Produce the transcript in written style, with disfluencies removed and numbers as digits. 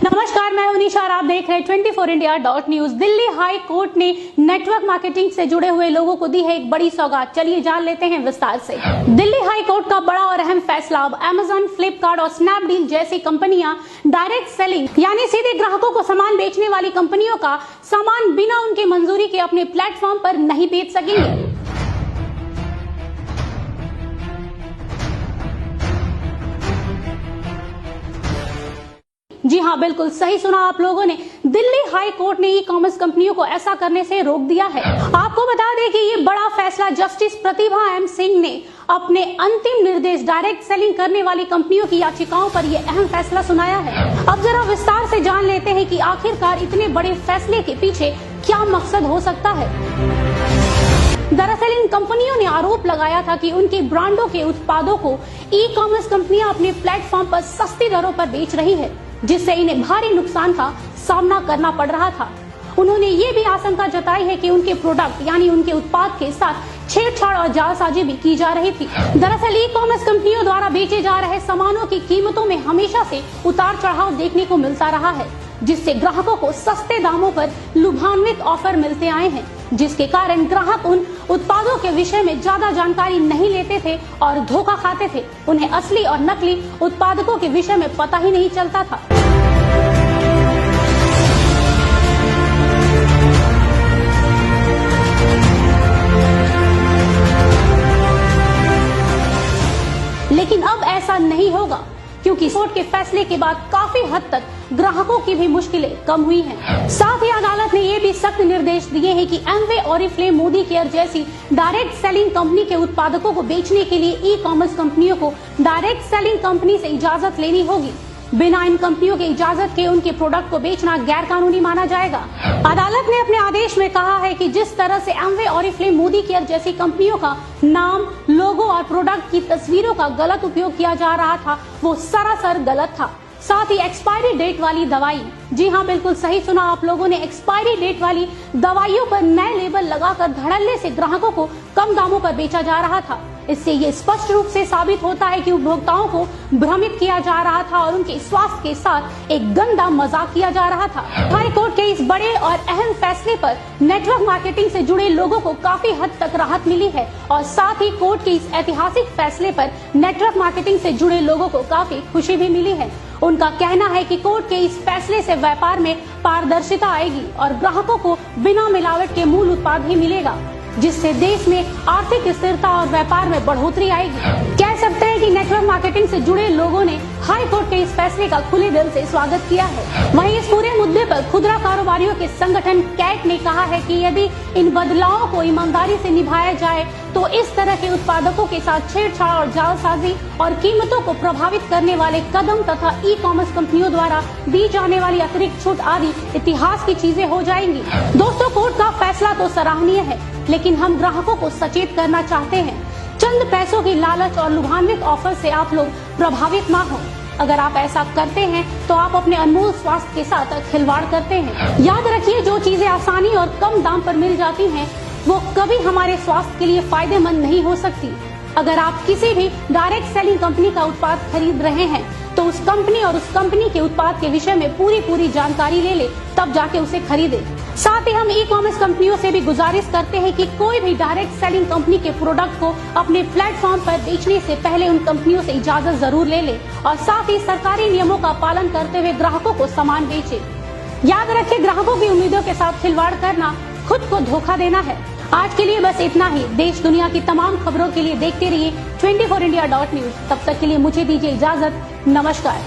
नमस्कार, मैं हूं निशा और आप देख रहे हैं 24India.News। दिल्ली हाई कोर्ट ने नेटवर्क मार्केटिंग से जुड़े हुए लोगों को दी है एक बड़ी सौगात। चलिए जान लेते हैं विस्तार से। दिल्ली हाई कोर्ट का बड़ा और अहम फैसला। अब अमेजन, फ्लिपकार्ट और स्नैपडील जैसी कंपनियां डायरेक्ट सेलिंग यानी सीधे ग्राहकों को सामान बेचने वाली कंपनियों का सामान बिना उनकी मंजूरी के अपने प्लेटफॉर्म पर नहीं बेच सकेंगे। जी हाँ, बिल्कुल सही सुना आप लोगों ने। दिल्ली हाई कोर्ट ने ई कॉमर्स कंपनियों को ऐसा करने से रोक दिया है। आपको बता दें कि ये बड़ा फैसला जस्टिस प्रतिभा एम सिंह ने अपने अंतिम निर्देश डायरेक्ट सेलिंग करने वाली कंपनियों की याचिकाओं पर यह अहम फैसला सुनाया है। अब जरा विस्तार से जान लेते हैं कि आखिरकार इतने बड़े फैसले के पीछे क्या मकसद हो सकता है। दरअसल इन कंपनियों ने आरोप लगाया था कि उनके ब्रांडों के उत्पादों को ई कॉमर्स कंपनियां अपने प्लेटफॉर्म पर सस्ती दरों पर बेच रही है, जिससे इन्हें भारी नुकसान का सामना करना पड़ रहा था। उन्होंने ये भी आशंका जताई है कि उनके प्रोडक्ट यानी उनके उत्पाद के साथ छेड़छाड़ और जालसाजी भी की जा रही थी। दरअसल ई कॉमर्स कंपनियों द्वारा बेचे जा रहे सामानों की कीमतों में हमेशा से उतार चढ़ाव देखने को मिलता रहा है, जिससे ग्राहकों को सस्ते दामों पर लुभान्वित ऑफर मिलते आए हैं, जिसके कारण ग्राहक उन उत्पादों के विषय में ज्यादा जानकारी नहीं लेते थे और धोखा खाते थे। उन्हें असली और नकली उत्पादकों के विषय में पता ही नहीं चलता था। लेकिन अब ऐसा नहीं होगा, क्योंकि कोर्ट के फैसले के बाद काफी हद तक ग्राहकों की भी मुश्किलें कम हुई हैं। साथ ही अदालत ने ये भी सख्त निर्देश दिए हैं कि एमवे, ओरिफ्लेम, मोदी केयर जैसी डायरेक्ट सेलिंग कंपनी के उत्पादकों को बेचने के लिए ई कॉमर्स कंपनियों को डायरेक्ट सेलिंग कंपनी से इजाजत लेनी होगी। बिना इन कंपनियों के इजाजत के उनके प्रोडक्ट को बेचना गैर कानूनी माना जाएगा। अदालत ने अपने आदेश में कहा है कि जिस तरह से एमवे, ओरिफ्लेम, मोदी केयर जैसी कंपनियों का नाम, लोगो और प्रोडक्ट की तस्वीरों का गलत उपयोग किया जा रहा था, वो सरासर गलत था। साथ ही एक्सपायरी डेट वाली दवाई, जी हाँ, बिल्कुल सही सुना आप लोगों ने, एक्सपायरी डेट वाली दवाइयों पर नए लेबल लगाकर धड़ल्ले से ग्राहकों को कम दामों पर बेचा जा रहा था। इससे ये स्पष्ट रूप से साबित होता है कि उपभोक्ताओं को भ्रमित किया जा रहा था और उनके स्वास्थ्य के साथ एक गंदा मजाक किया जा रहा था। हाई कोर्ट के इस बड़े और अहम फैसले पर नेटवर्क मार्केटिंग से जुड़े लोगों को काफी हद तक राहत मिली है और साथ ही कोर्ट के इस ऐतिहासिक फैसले पर नेटवर्क मार्केटिंग से जुड़े लोगों को काफी खुशी भी मिली है। उनका कहना है कि कोर्ट के इस फैसले से व्यापार में पारदर्शिता आएगी और ग्राहकों को बिना मिलावट के मूल उत्पाद ही मिलेगा, जिससे देश में आर्थिक स्थिरता और व्यापार में बढ़ोतरी आएगी। कह सकते हैं कि नेटवर्क मार्केटिंग से जुड़े लोगों ने हाई कोर्ट के इस फैसले का खुले दिल से स्वागत किया है। वहीं इस पूरे मुद्दे पर खुदरा कारोबारियों के संगठन कैट ने कहा है कि यदि इन बदलावों को ईमानदारी से निभाया जाए तो इस तरह के उत्पादकों के साथ छेड़छाड़ और जालसाजी और कीमतों को प्रभावित करने वाले कदम तथा ई कॉमर्स कंपनियों द्वारा दी जाने वाली अतिरिक्त छूट आदि इतिहास की चीजें हो जाएंगी। दोस्तों, कोर्ट का फैसला तो सराहनीय है, लेकिन हम ग्राहकों को सचेत करना चाहते हैं। चंद पैसों की लालच और लुभान्वित ऑफर से आप लोग प्रभावित ना हो। अगर आप ऐसा करते हैं तो आप अपने अनमोल स्वास्थ्य के साथ खिलवाड़ करते हैं। याद रखिए, जो चीजें आसानी और कम दाम पर मिल जाती हैं, वो कभी हमारे स्वास्थ्य के लिए फायदेमंद नहीं हो सकती। अगर आप किसी भी डायरेक्ट सेलिंग कंपनी का उत्पाद खरीद रहे हैं तो उस कंपनी और उस कंपनी के उत्पाद के विषय में पूरी जानकारी ले ले, तब जाके उसे खरीदे। साथ ही हम ई कॉमर्स कंपनियों से भी गुजारिश करते हैं कि कोई भी डायरेक्ट सेलिंग कंपनी के प्रोडक्ट को अपने प्लेटफॉर्म पर बेचने से पहले उन कंपनियों से इजाजत जरूर ले ले और साथ ही सरकारी नियमों का पालन करते हुए ग्राहकों को सामान बेचे। याद रखें, ग्राहकों की उम्मीदों के साथ खिलवाड़ करना खुद को धोखा देना है। आज के लिए बस इतना ही। देश दुनिया की तमाम खबरों के लिए देखते रहिए 24India.News। तब तक के लिए मुझे दीजिए इजाजत। नमस्कार।